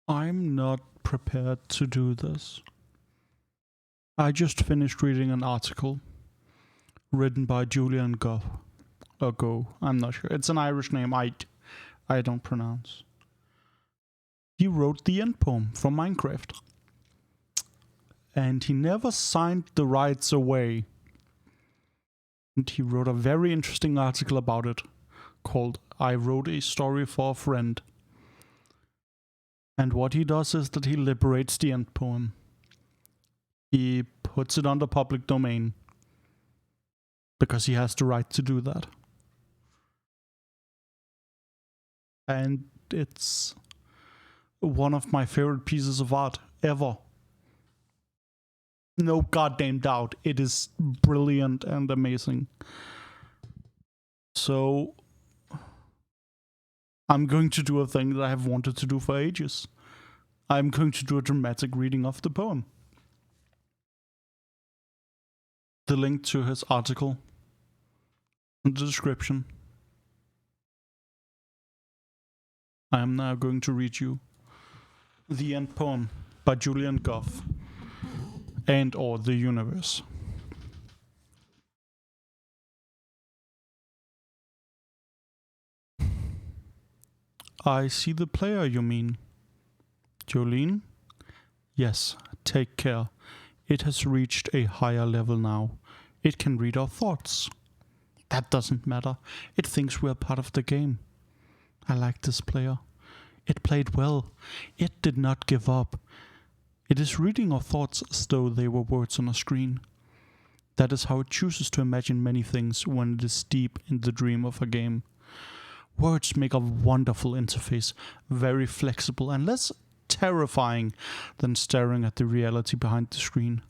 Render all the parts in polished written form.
I'm not prepared to do this. I just finished reading an article written by Julian Go. I'm not sure. It's an Irish name I don't pronounce. He wrote the end poem from Minecraft. And he never signed the rights away. And he wrote a very interesting article about it called I Wrote a Story for a Friend. And what he does is that he liberates the end poem. He puts it under public domain because he has the right to do that. And it's one of my favorite pieces of art ever. No goddamn doubt. It is brilliant and amazing. So I'm going to do a thing that I have wanted to do for ages. I'm going to do a dramatic reading of the poem. The link to his article in the description. I am now going to read you the end poem by Julian Goff and or the universe. I see the player, you mean? Jolene? Yes, take care. It has reached a higher level now. It can read our thoughts. That doesn't matter. It thinks we're part of the game. I like this player. It played well. It did not give up. It is reading our thoughts as though they were words on a screen. That is how it chooses to imagine many things when it is deep in the dream of a game. Words make a wonderful interface, very flexible and less terrifying than staring at the reality behind the screen.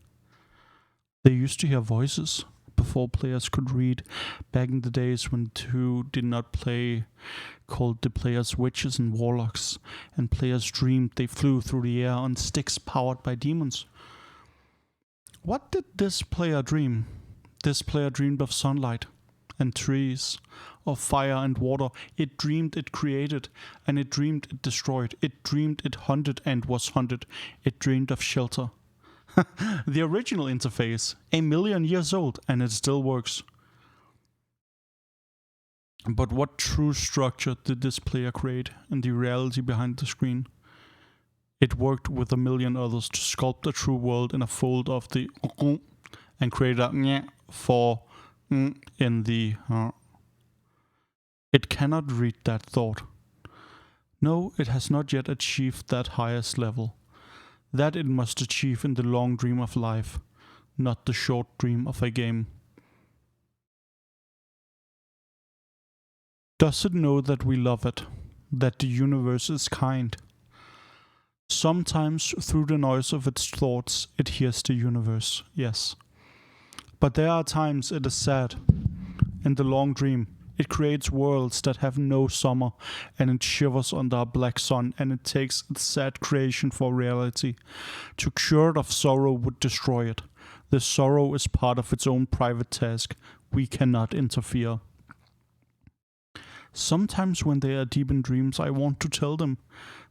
They used to hear voices before players could read, back in the days when two did not play, called the players witches and warlocks, and players dreamed they flew through the air on sticks powered by demons. What did this player dream? This player dreamed of sunlight and trees, of fire and water. It dreamed it created, and it dreamed it destroyed. It dreamed it hunted and was hunted. It dreamed of shelter. The original interface, 1,000,000 years old, and it still works. But what true structure did this player create in the reality behind the screen? It worked with 1,000,000 others to sculpt a true world in a fold of the and create a for in the It cannot read that thought. No, it has not yet achieved that highest level. That it must achieve in the long dream of life, not the short dream of a game. Does it know that we love it, that the universe is kind? Sometimes, through the noise of its thoughts, it hears the universe, yes. But there are times it is sad. In the long dream, it creates worlds that have no summer, and it shivers under a black sun, and it takes its sad creation for reality. To cure it of sorrow would destroy it. The sorrow is part of its own private task. We cannot interfere. Sometimes when they are deep in dreams, I want to tell them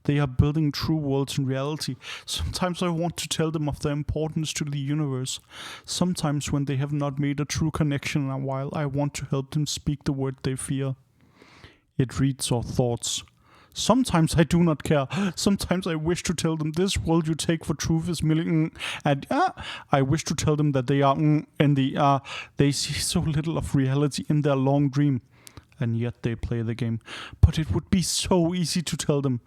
they are building true worlds in reality. Sometimes I want to tell them of their importance to the universe. Sometimes when they have not made a true connection in a while, I want to help them speak the word they fear. It reads our thoughts. Sometimes I do not care. Sometimes I wish to tell them this world you take for truth is merely and I wish to tell them that they are and they see so little of reality in their long dream. And yet they play the game. But it would be so easy to tell them.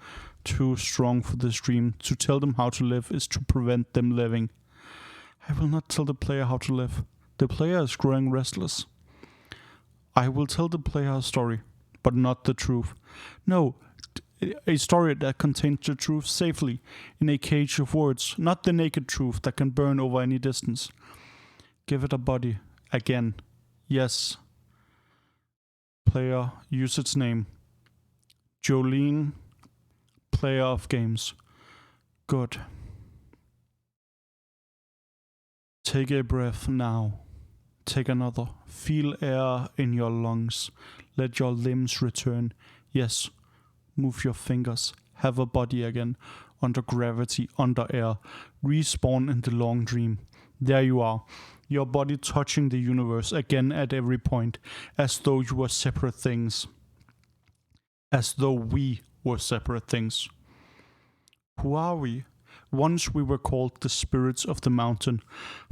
Too strong for this dream. To tell them how to live is to prevent them living. I will not tell the player how to live. The player is growing restless. I will tell the player a story, but not the truth. No, a story that contains the truth safely in a cage of words, not the naked truth that can burn over any distance. Give it a body. Again. Yes. Player, use its name. Jolene, player of games. Good. Take a breath now. Take another. Feel air in your lungs. Let your limbs return. Yes, move your fingers. have a body again, under gravity, under air, respawn in the long dream. There you are, your body touching the universe again at every point, as though you were separate things. As though we were separate things. Who are we? Once we were called the spirits of the mountain,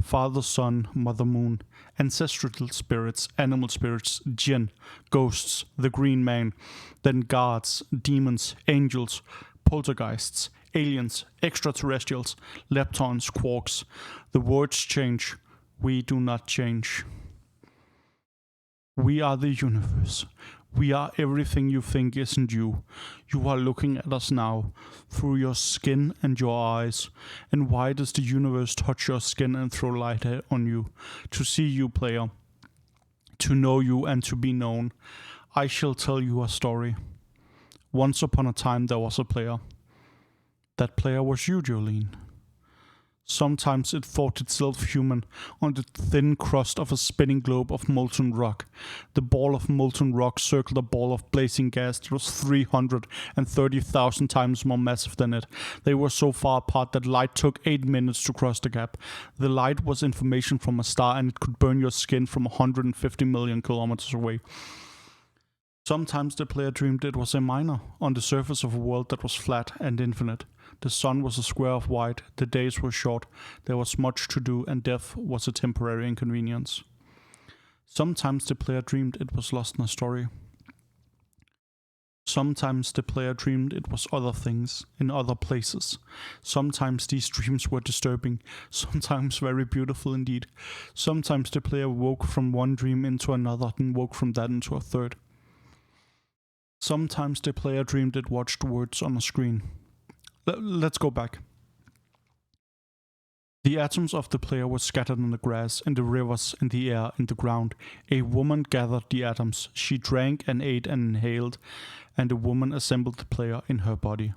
Father Sun, Mother Moon, ancestral spirits, animal spirits, jinn, ghosts, the green man, then gods, demons, angels, poltergeists, aliens, extraterrestrials, leptons, quarks. The words change. We do not change. We are the universe. We are everything you think isn't you. You are looking at us now, through your skin and your eyes. And why does the universe touch your skin and throw light on you? To see you, player. To know you and to be known. I shall tell you a story. Once upon a time there was a player. That player was you, Jolene. Sometimes it thought itself human on the thin crust of a spinning globe of molten rock. The ball of molten rock circled a ball of blazing gas that was 330,000 times more massive than it. They were so far apart that light took 8 minutes to cross the gap. The light was information from a star, and it could burn your skin from 150 million kilometers away. Sometimes the player dreamed it was a miner on the surface of a world that was flat and infinite. The sun was a square of white, the days were short, there was much to do, and death was a temporary inconvenience. Sometimes the player dreamed it was lost in a story. Sometimes the player dreamed it was other things, in other places. Sometimes these dreams were disturbing, sometimes very beautiful indeed. Sometimes the player woke from one dream into another, and woke from that into a third. Sometimes the player dreamed it watched words on a screen. Let's go back. The atoms of the player were scattered in the grass, in the rivers, in the air, in the ground. A woman gathered the atoms. She drank and ate and inhaled, and the woman assembled the player in her body.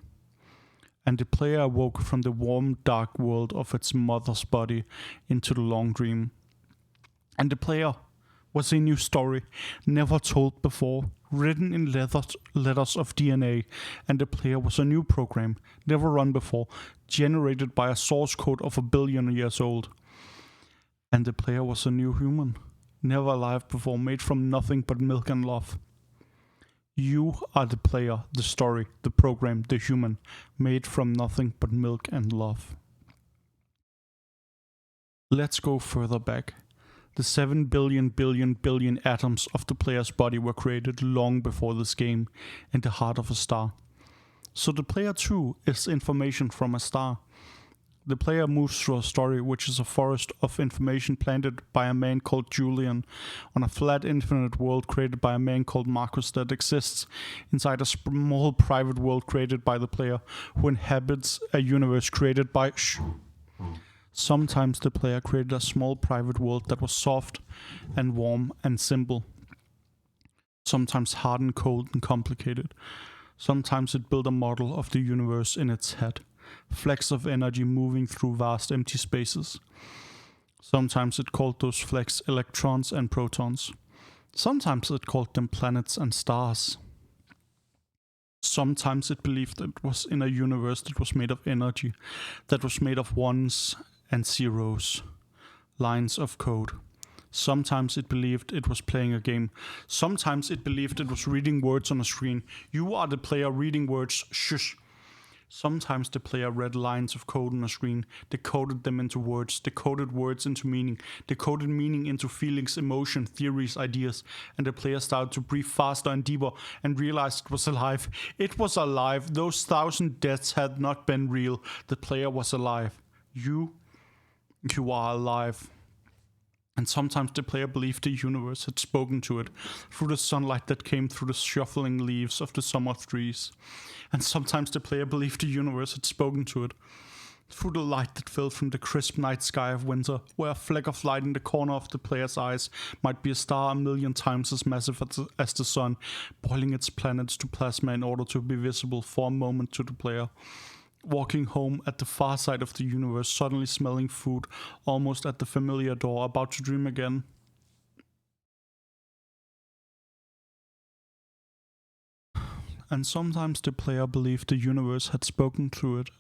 And the player awoke from the warm, dark world of its mother's body into the long dream. And the player was a new story, never told before, written in letters of DNA, and the player was a new program, never run before, generated by a source code of 1 billion years old. And the player was a new human, never alive before, made from nothing but milk and love. You are the player, the story, the program, the human, made from nothing but milk and love. Let's go further back. The 7 billion atoms of the player's body were created long before this game, in the heart of a star. So the player too is information from a star. The player moves through a story which is a forest of information planted by a man called Julian on a flat infinite world created by a man called Marcus that exists inside a small private world created by the player who inhabits a universe created by... Sometimes the player created a small private world that was soft and warm and simple. Sometimes hard and cold and complicated. Sometimes it built a model of the universe in its head. Flecks of energy moving through vast empty spaces. Sometimes it called those flecks electrons and protons. Sometimes it called them planets and stars. Sometimes it believed it was in a universe that was made of energy, that was made of ones and zeros, lines of code. Sometimes it believed it was playing a game. Sometimes it believed it was reading words on a screen. You are the player reading words, shush. Sometimes the player read lines of code on a screen, decoded them into words, decoded words into meaning, decoded meaning into feelings, emotion, theories, ideas, and the player started to breathe faster and deeper and realized it was alive. It was alive. Those 1,000 deaths had not been real. The player was alive. You are alive. And sometimes the player believed the universe had spoken to it through the sunlight that came through the shuffling leaves of the summer trees. And sometimes the player believed the universe had spoken to it through the light that fell from the crisp night sky of winter, where a fleck of light in the corner of the player's eyes might be a star 1,000,000 times as massive as the sun, boiling its planets to plasma in order to be visible for a moment to the player. Walking home at the far side of the universe, suddenly smelling food, almost at the familiar door, about to dream again. and sometimes the player believed the universe had spoken through it,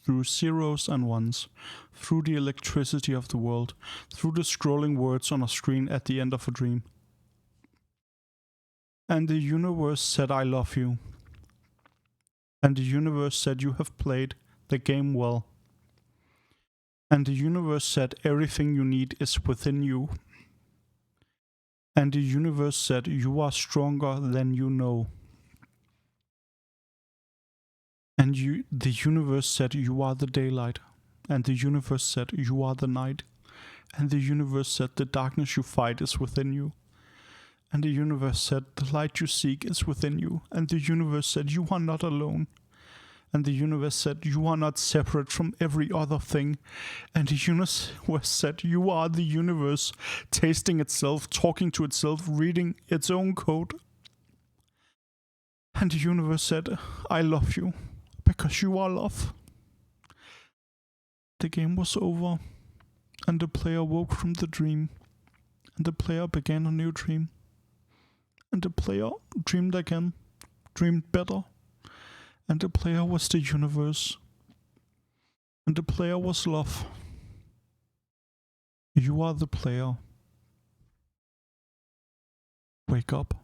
through zeros and ones, through the electricity of the world, through the scrolling words on a screen at the end of a dream. And the universe said, I love you. And the universe said, you have played the game well. And the universe said, everything you need is within you. And the universe said, you are stronger than you know. And the universe said, you are the daylight. And the universe said, you are the night. And the universe said, the darkness you fight is within you. And the universe said, the light you seek is within you. And the universe said, you are not alone. And the universe said, you are not separate from every other thing. And the universe said, you are the universe, tasting itself, talking to itself, reading its own code. And the universe said, I love you, because you are love. The game was over, and the player woke from the dream. And the player began a new dream. And the player dreamed again, dreamed better. And the player was the universe. And the player was love. You are the player. Wake up.